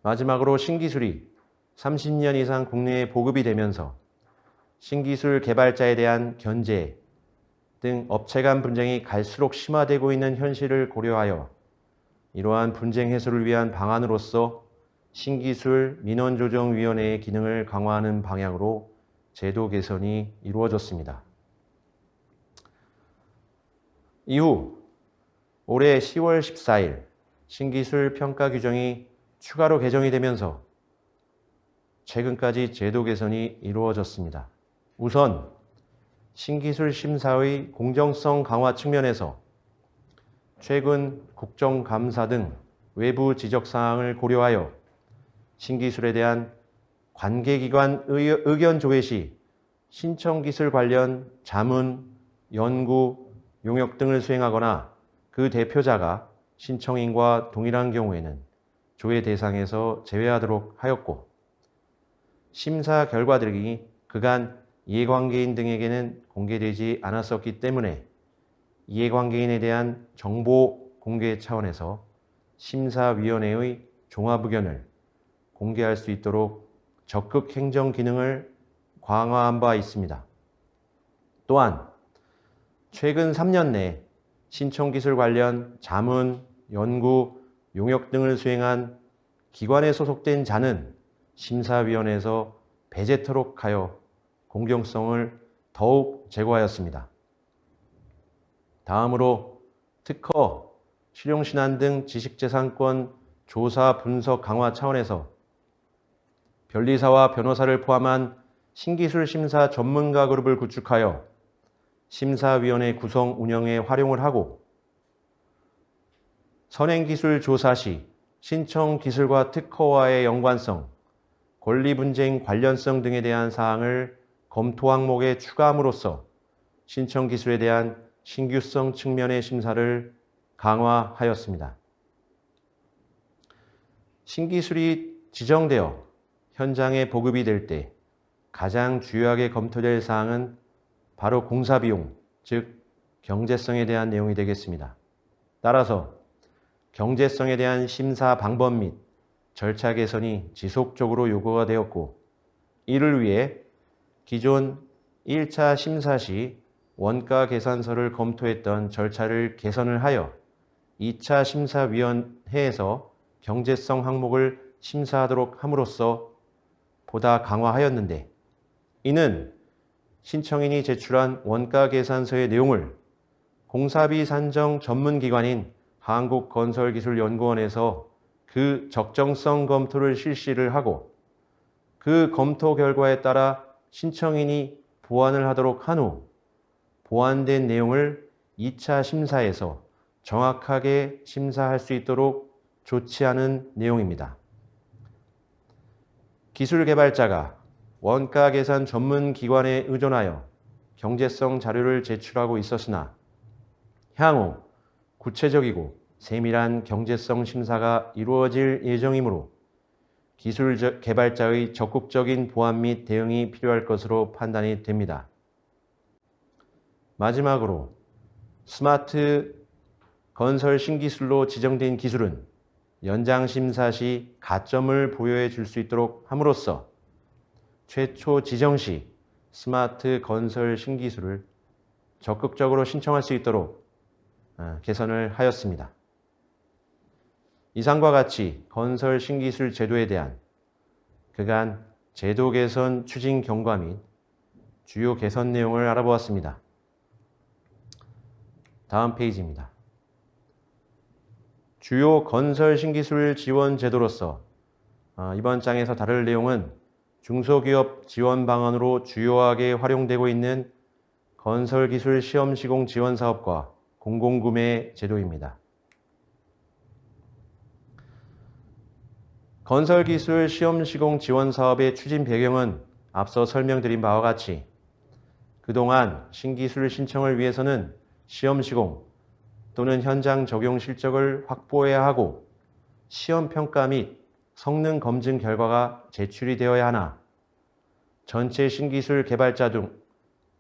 마지막으로 신기술이 30년 이상 국내에 보급이 되면서 신기술 개발자에 대한 견제 등 업체 간 분쟁이 갈수록 심화되고 있는 현실을 고려하여 이러한 분쟁 해소를 위한 방안으로서 신기술 민원조정위원회의 기능을 강화하는 방향으로 제도 개선이 이루어졌습니다. 이후 올해 10월 14일 신기술 평가 규정이 추가로 개정이 되면서 최근까지 제도 개선이 이루어졌습니다. 우선 신기술 심사의 공정성 강화 측면에서 최근 국정감사 등 외부 지적사항을 고려하여 신기술에 대한 관계기관 의견 조회 시 신청기술 관련 자문, 연구, 용역 등을 수행하거나 그 대표자가 신청인과 동일한 경우에는 조회 대상에서 제외하도록 하였고 심사 결과들이 그간 이해관계인 등에게는 공개되지 않았었기 때문에 이해관계인에 대한 정보 공개 차원에서 심사위원회의 종합의견을 공개할 수 있도록 적극 행정 기능을 강화한 바 있습니다. 또한 최근 3년 내 신청기술 관련 자문, 연구, 용역 등을 수행한 기관에 소속된 자는 심사위원회에서 배제토록 하여 공정성을 더욱 제고하였습니다. 다음으로 특허, 실용신안 등 지식재산권 조사 분석 강화 차원에서 변리사와 변호사를 포함한 신기술 심사 전문가 그룹을 구축하여 심사위원회 구성 운영에 활용을 하고 선행기술 조사 시 신청기술과 특허와의 연관성, 권리분쟁 관련성 등에 대한 사항을 검토 항목에 추가함으로써 신청기술에 대한 신규성 측면의 심사를 강화하였습니다. 신기술이 지정되어 현장에 보급이 될 때 가장 주요하게 검토될 사항은 바로 공사비용, 즉 경제성에 대한 내용이 되겠습니다. 따라서 경제성에 대한 심사 방법 및 절차 개선이 지속적으로 요구가 되었고 이를 위해 기존 1차 심사 시 원가 계산서를 검토했던 절차를 개선을 하여 2차 심사위원회에서 경제성 항목을 심사하도록 함으로써 보다 강화하였는데, 이는 신청인이 제출한 원가 계산서의 내용을 공사비 산정 전문기관인 한국건설기술연구원에서 그 적정성 검토를 실시를 하고, 그 검토 결과에 따라 신청인이 보완을 하도록 한 후 보완된 내용을 2차 심사에서 정확하게 심사할 수 있도록 조치하는 내용입니다. 기술개발자가 원가 계산 전문 기관에 의존하여 경제성 자료를 제출하고 있었으나 향후 구체적이고 세밀한 경제성 심사가 이루어질 예정이므로 기술개발자의 적극적인 보완 및 대응이 필요할 것으로 판단이 됩니다. 마지막으로 스마트 건설 신기술로 지정된 기술은 연장 심사 시 가점을 부여해 줄 수 있도록 함으로써 최초 지정 시 스마트 건설 신기술을 적극적으로 신청할 수 있도록 개선을 하였습니다. 이상과 같이 건설 신기술 제도에 대한 그간 제도 개선 추진 경과 및 주요 개선 내용을 알아보았습니다. 다음 페이지입니다. 주요 건설 신기술 지원 제도로서 이번 장에서 다룰 내용은 중소기업 지원 방안으로 주요하게 활용되고 있는 건설기술 시험시공 지원 사업과 공공구매 제도입니다. 건설기술 시험시공 지원 사업의 추진 배경은 앞서 설명드린 바와 같이 그동안 신기술 신청을 위해서는 시험시공 또는 현장 적용 실적을 확보해야 하고 시험평가 및 성능 검증 결과가 제출이 되어야 하나 전체 신기술 개발자 중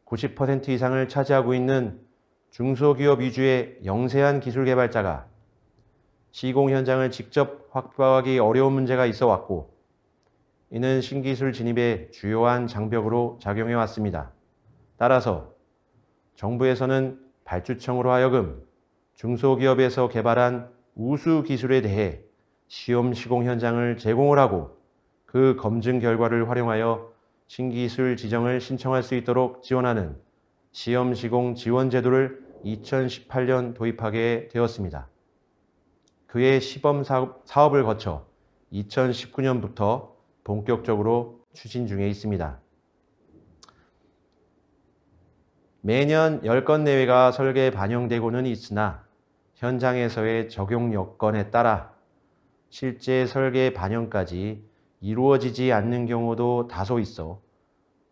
90% 이상을 차지하고 있는 중소기업 위주의 영세한 기술 개발자가 시공 현장을 직접 확보하기 어려운 문제가 있어 왔고, 이는 신기술 진입의 주요한 장벽으로 작용해 왔습니다. 따라서 정부에서는 발주청으로 하여금 중소기업에서 개발한 우수 기술에 대해 시험 시공 현장을 제공을 하고 그 검증 결과를 활용하여 신기술 지정을 신청할 수 있도록 지원하는 시험 시공 지원 제도를 2018년 도입하게 되었습니다. 그의 시범 사업을 거쳐 2019년부터 본격적으로 추진 중에 있습니다. 매년 10건 내외가 설계에 반영되고는 있으나 현장에서의 적용 여건에 따라 실제 설계 반영까지 이루어지지 않는 경우도 다소 있어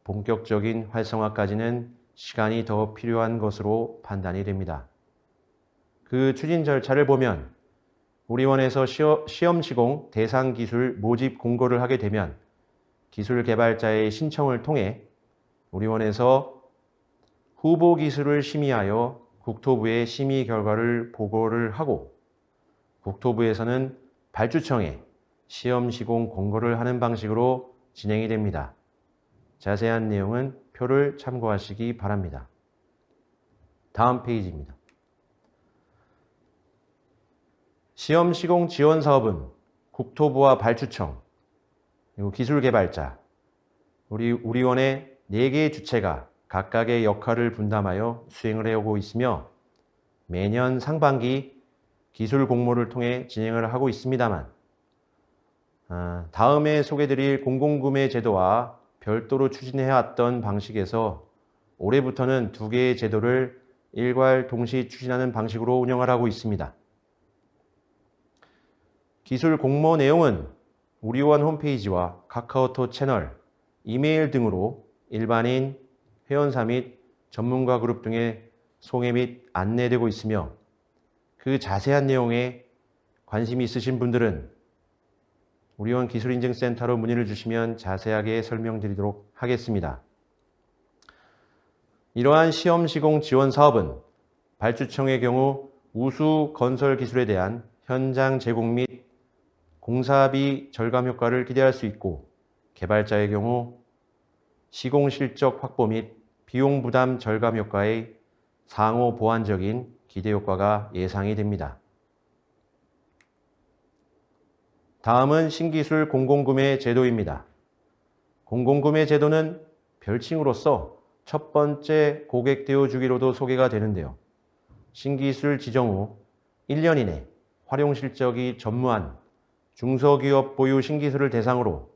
본격적인 활성화까지는 시간이 더 필요한 것으로 판단이 됩니다. 그 추진 절차를 보면 우리원에서 시험 시공 대상 기술 모집 공고를 하게 되면 기술 개발자의 신청을 통해 우리원에서 후보 기술을 심의하여 국토부에 심의 결과를 보고를 하고 국토부에서는 발주청에 시험 시공 공고를 하는 방식으로 진행이 됩니다. 자세한 내용은 표를 참고하시기 바랍니다. 다음 페이지입니다. 시험 시공 지원 사업은 국토부와 발주청, 그리고 기술개발자, 우리원의 4개의 주체가 각각의 역할을 분담하여 수행을 해오고 있으며 매년 상반기 기술 공모를 통해 진행을 하고 있습니다만 다음에 소개드릴 공공구매 제도와 별도로 추진해왔던 방식에서 올해부터는 2개의 제도를 일괄 동시 추진하는 방식으로 운영을 하고 있습니다. 기술 공모 내용은 우리원 홈페이지와 카카오톡 채널, 이메일 등으로 일반인, 회원사 및 전문가 그룹 등에 소개 및 안내되고 있으며 그 자세한 내용에 관심이 있으신 분들은 우리원 기술인증센터로 문의를 주시면 자세하게 설명드리도록 하겠습니다. 이러한 시험 시공 지원 사업은 발주청의 경우 우수 건설 기술에 대한 현장 제공 및 공사비 절감 효과를 기대할 수 있고 개발자의 경우 시공 실적 확보 및 비용 부담 절감 효과의 상호 보완적인 기대 효과가 예상이 됩니다. 다음은 신기술 공공구매 제도입니다. 공공구매 제도는 별칭으로서 첫 번째 고객 대우 주기로도 소개가 되는데요. 신기술 지정 후 1년 이내 활용 실적이 전무한 중소기업 보유 신기술을 대상으로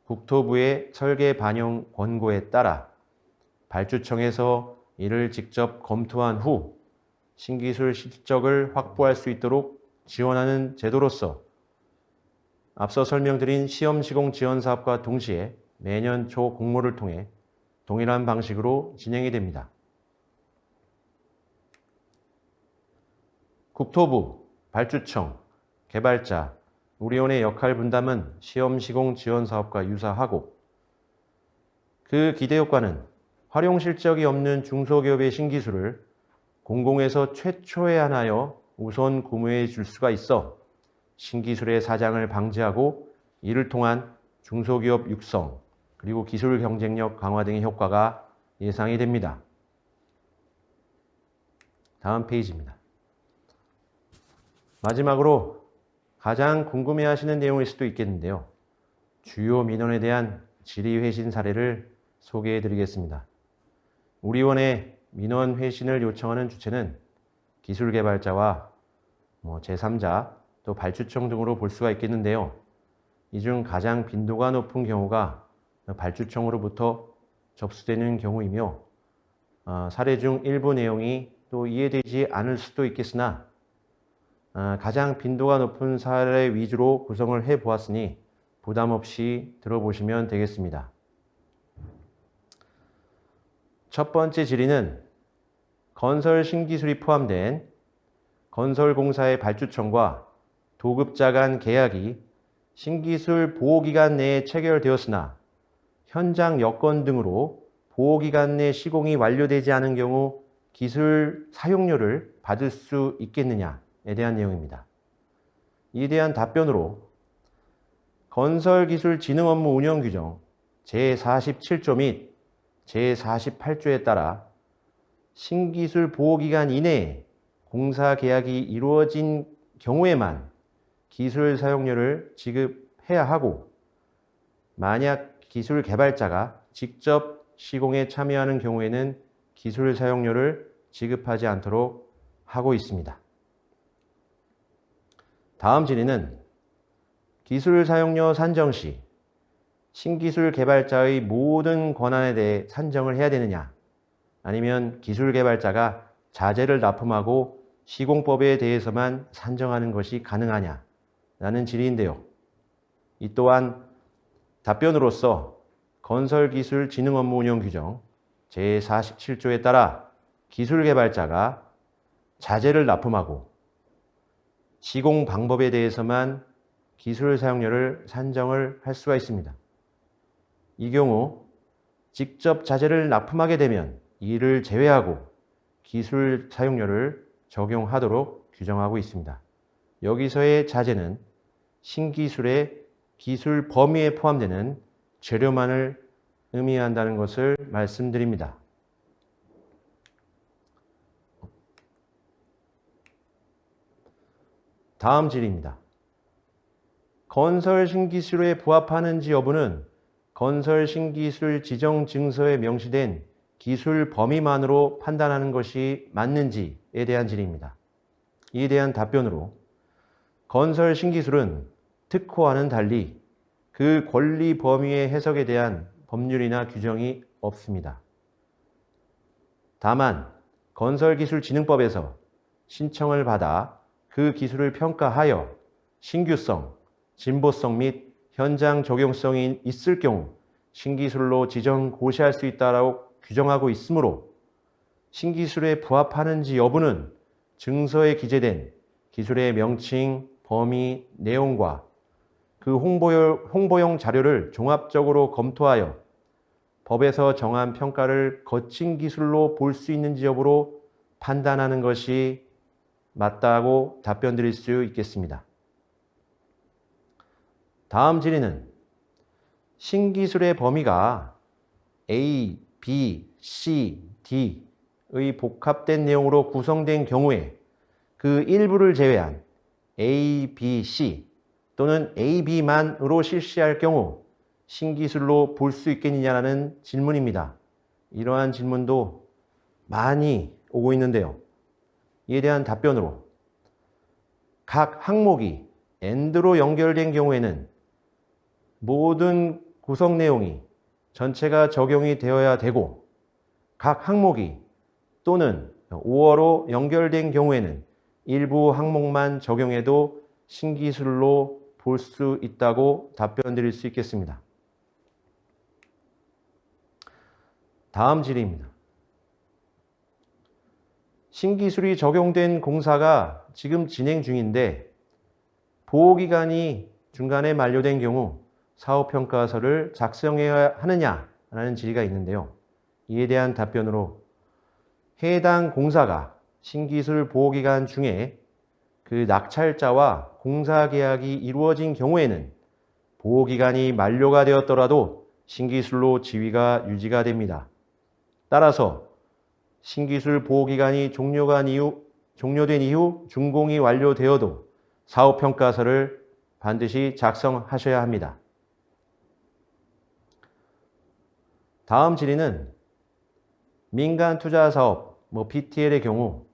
국토부의 설계 반영 권고에 따라 발주청에서 이를 직접 검토한 후 신기술 실적을 확보할 수 있도록 지원하는 제도로서 앞서 설명드린 시험시공 지원 사업과 동시에 매년 초 공모를 통해 동일한 방식으로 진행이 됩니다. 국토부, 발주청, 개발자, 우리원의 역할 분담은 시험시공 지원 사업과 유사하고 그 기대 효과는 활용 실적이 없는 중소기업의 신기술을 공공에서 최초에 한하여 우선 구매해 줄 수가 있어 신기술의 사장을 방지하고 이를 통한 중소기업 육성 그리고 기술 경쟁력 강화 등의 효과가 예상이 됩니다. 다음 페이지입니다. 마지막으로 가장 궁금해하시는 내용일 수도 있겠는데요. 주요 민원에 대한 질의 회신 사례를 소개해 드리겠습니다. 우리원의 민원 회신을 요청하는 주체는 기술개발자와 제3자 또 발주청 등으로 볼 수가 있겠는데요. 이 중 가장 빈도가 높은 경우가 발주청으로부터 접수되는 경우이며 사례 중 일부 내용이 또 이해되지 않을 수도 있겠으나 가장 빈도가 높은 사례 위주로 구성을 해 보았으니 부담 없이 들어보시면 되겠습니다. 첫 번째 질의는 건설 신기술이 포함된 건설공사의 발주청과 도급자 간 계약이 신기술 보호기간 내에 체결되었으나 현장 여건 등으로 보호기간 내 시공이 완료되지 않은 경우 기술 사용료를 받을 수 있겠느냐에 대한 내용입니다. 이에 대한 답변으로 건설기술진흥업무 운영규정 제47조 및 제48조에 따라 신기술 보호기간 이내에 공사 계약이 이루어진 경우에만 기술 사용료를 지급해야 하고 만약 기술 개발자가 직접 시공에 참여하는 경우에는 기술 사용료를 지급하지 않도록 하고 있습니다. 다음 질의는 기술 사용료 산정 시 신기술 개발자의 모든 권한에 대해 산정을 해야 되느냐 아니면 기술 개발자가 자재를 납품하고 시공법에 대해서만 산정하는 것이 가능하냐 라는 질의인데요. 이 또한 답변으로서 건설기술진흥업무운영규정 제47조에 따라 기술 개발자가 자재를 납품하고 시공 방법에 대해서만 기술 사용료를 산정을 할 수가 있습니다. 이 경우 직접 자재를 납품하게 되면 이를 제외하고 기술 사용료를 적용하도록 규정하고 있습니다. 여기서의 자재는 신기술의 기술 범위에 포함되는 재료만을 의미한다는 것을 말씀드립니다. 다음 질의입니다. 건설 신기술에 부합하는지 여부는 건설 신기술 지정 증서에 명시된 기술 범위만으로 판단하는 것이 맞는지에 대한 질의입니다. 이에 대한 답변으로 건설 신기술은 특허와는 달리 그 권리 범위의 해석에 대한 법률이나 규정이 없습니다. 다만 건설기술진흥법에서 신청을 받아 그 기술을 평가하여 신규성, 진보성 및 현장 적용성이 있을 경우 신기술로 지정 고시할 수 있다고 규정하고 있으므로 신기술에 부합하는지 여부는 증서에 기재된 기술의 명칭, 범위, 내용과 그 홍보용 자료를 종합적으로 검토하여 법에서 정한 평가를 거친 기술로 볼 수 있는지 여부로 판단하는 것이 맞다고 답변 드릴 수 있겠습니다. 다음 질의는 신기술의 범위가 A, B, C, D 복합된 내용으로 구성된 경우에 그 일부를 제외한 A, B, C 또는 A, B만으로 실시할 경우 신기술로 볼 수 있겠느냐라는 질문입니다. 이러한 질문도 많이 오고 있는데요. 이에 대한 답변으로 각 항목이 AND로 연결된 경우에는 모든 구성 내용이 전체가 적용이 되어야 되고 각 항목이 또는 OR로 연결된 경우에는 일부 항목만 적용해도 신기술로 볼 수 있다고 답변 드릴 수 있겠습니다. 다음 질의입니다. 신기술이 적용된 공사가 지금 진행 중인데 보호기간이 중간에 만료된 경우 사업평가서를 작성해야 하느냐라는 질의가 있는데요. 이에 대한 답변으로 해당 공사가 신기술 보호기간 중에 그 낙찰자와 공사계약이 이루어진 경우에는 보호기간이 만료가 되었더라도 신기술로 지위가 유지가 됩니다. 따라서 신기술 보호기간이 종료된 이후 준공이 완료되어도 사업평가서를 반드시 작성하셔야 합니다. 다음 질의는 민간투자사업, BTL의 경우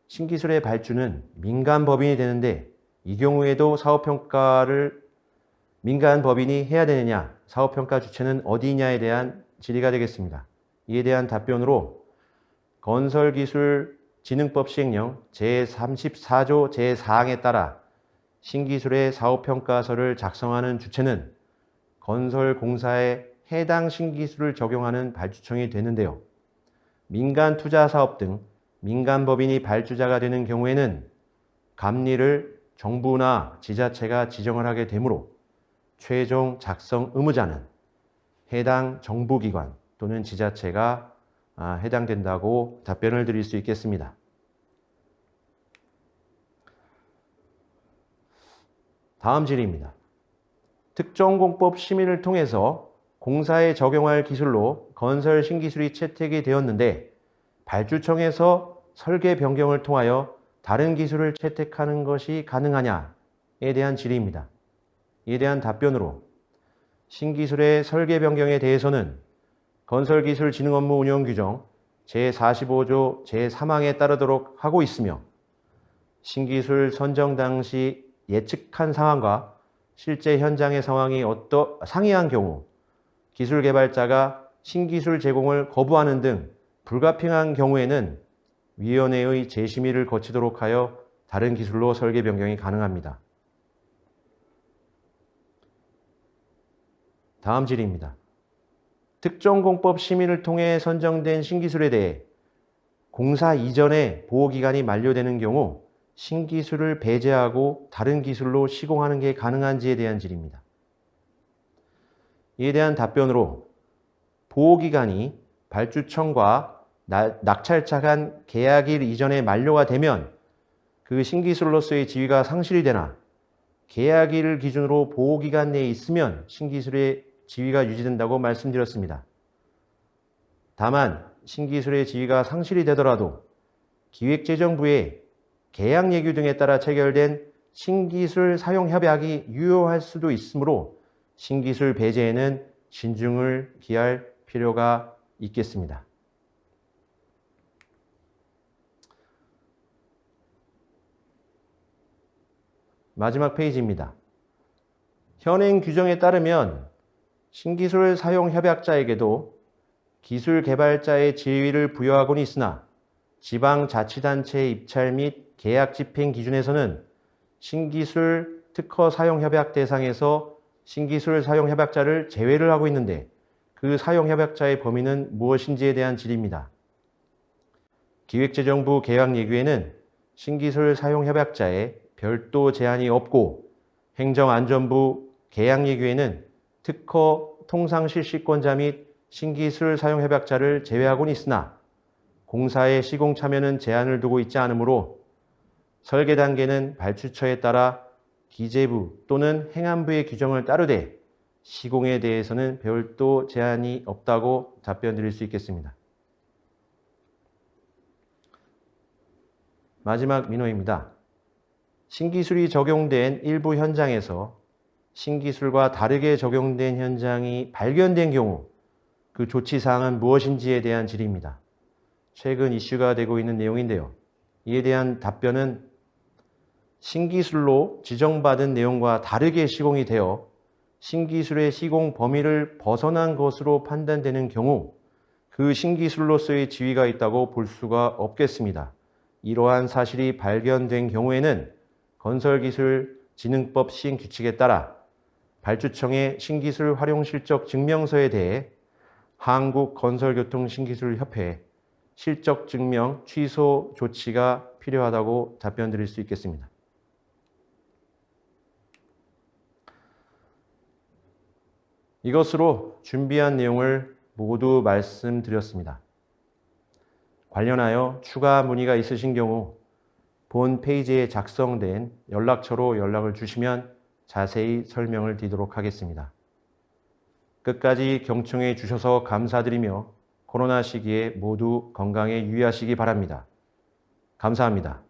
신기술의 발주는 민간법인이 되는데 이 경우에도 사업평가를 민간법인이 해야 되느냐, 사업평가 주체는 어디냐에 대한 질의가 되겠습니다. 이에 대한 답변으로 건설기술진흥법 시행령 제34조 제4항에 따라 신기술의 사업평가서를 작성하는 주체는 건설공사에 해당 신기술을 적용하는 발주청이 되는데요. 민간투자사업 등 민간법인이 발주자가 되는 경우에는 감리를 정부나 지자체가 지정을 하게 되므로 최종 작성 의무자는 해당 정부기관 또는 지자체가 해당된다고 답변을 드릴 수 있겠습니다. 다음 질의입니다. 특정공법 심의를 통해서 공사에 적용할 기술로 건설 신기술이 채택이 되었는데 발주청에서 설계 변경을 통하여 다른 기술을 채택하는 것이 가능하냐에 대한 질의입니다. 이에 대한 답변으로 신기술의 설계 변경에 대해서는 건설기술진흥업무운영규정 제45조 제3항에 따르도록 하고 있으며 신기술 선정 당시 예측한 상황과 실제 현장의 상황이 상이한 경우 기술 개발자가 신기술 제공을 거부하는 등 불가피한 경우에는 위원회의 재심의를 거치도록 하여 다른 기술로 설계 변경이 가능합니다. 다음 질의입니다. 특정공법 심의를 통해 선정된 신기술에 대해 공사 이전에 보호기간이 만료되는 경우 신기술을 배제하고 다른 기술로 시공하는 게 가능한지에 대한 질의입니다. 이에 대한 답변으로 보호기간이 발주청과 낙찰자 간 계약일 이전에 만료가 되면 그 신기술로서의 지위가 상실이 되나 계약일을 기준으로 보호기간 내에 있으면 신기술의 지위가 유지된다고 말씀드렸습니다. 다만 신기술의 지위가 상실이 되더라도 기획재정부의 계약예규 등에 따라 체결된 신기술 사용협약이 유효할 수도 있으므로 신기술 배제에는 신중을 기할 필요가 있겠습니다. 마지막 페이지입니다. 현행 규정에 따르면 신기술 사용협약자에게도 기술 개발자의 지위를 부여하고는 있으나 지방자치단체의 입찰 및 계약 집행 기준에서는 신기술 특허 사용협약 대상에서 신기술 사용협약자를 제외를 하고 있는데 그 사용협약자의 범위는 무엇인지에 대한 질의입니다. 기획재정부 계약예규에는 신기술 사용협약자에 별도 제한이 없고 행정안전부 계약예규에는 특허 통상실시권자 및 신기술 사용협약자를 제외하고는 있으나 공사의 시공 참여는 제한을 두고 있지 않으므로 설계 단계는 발주처에 따라 기재부 또는 행안부의 규정을 따르되 시공에 대해서는 별도 제한이 없다고 답변 드릴 수 있겠습니다. 마지막 민원입니다. 신기술이 적용된 일부 현장에서 신기술과 다르게 적용된 현장이 발견된 경우 그 조치사항은 무엇인지에 대한 질의입니다. 최근 이슈가 되고 있는 내용인데요. 이에 대한 답변은 신기술로 지정받은 내용과 다르게 시공이 되어 신기술의 시공 범위를 벗어난 것으로 판단되는 경우 그 신기술로서의 지위가 있다고 볼 수가 없겠습니다. 이러한 사실이 발견된 경우에는 건설기술진흥법 시행규칙에 따라 발주청의 신기술 활용 실적 증명서에 대해 한국건설교통신기술협회에 실적 증명 취소 조치가 필요하다고 답변 드릴 수 있겠습니다. 이것으로 준비한 내용을 모두 말씀드렸습니다. 관련하여 추가 문의가 있으신 경우 본 페이지에 작성된 연락처로 연락을 주시면 자세히 설명을 드리도록 하겠습니다. 끝까지 경청해 주셔서 감사드리며 코로나 시기에 모두 건강에 유의하시기 바랍니다. 감사합니다.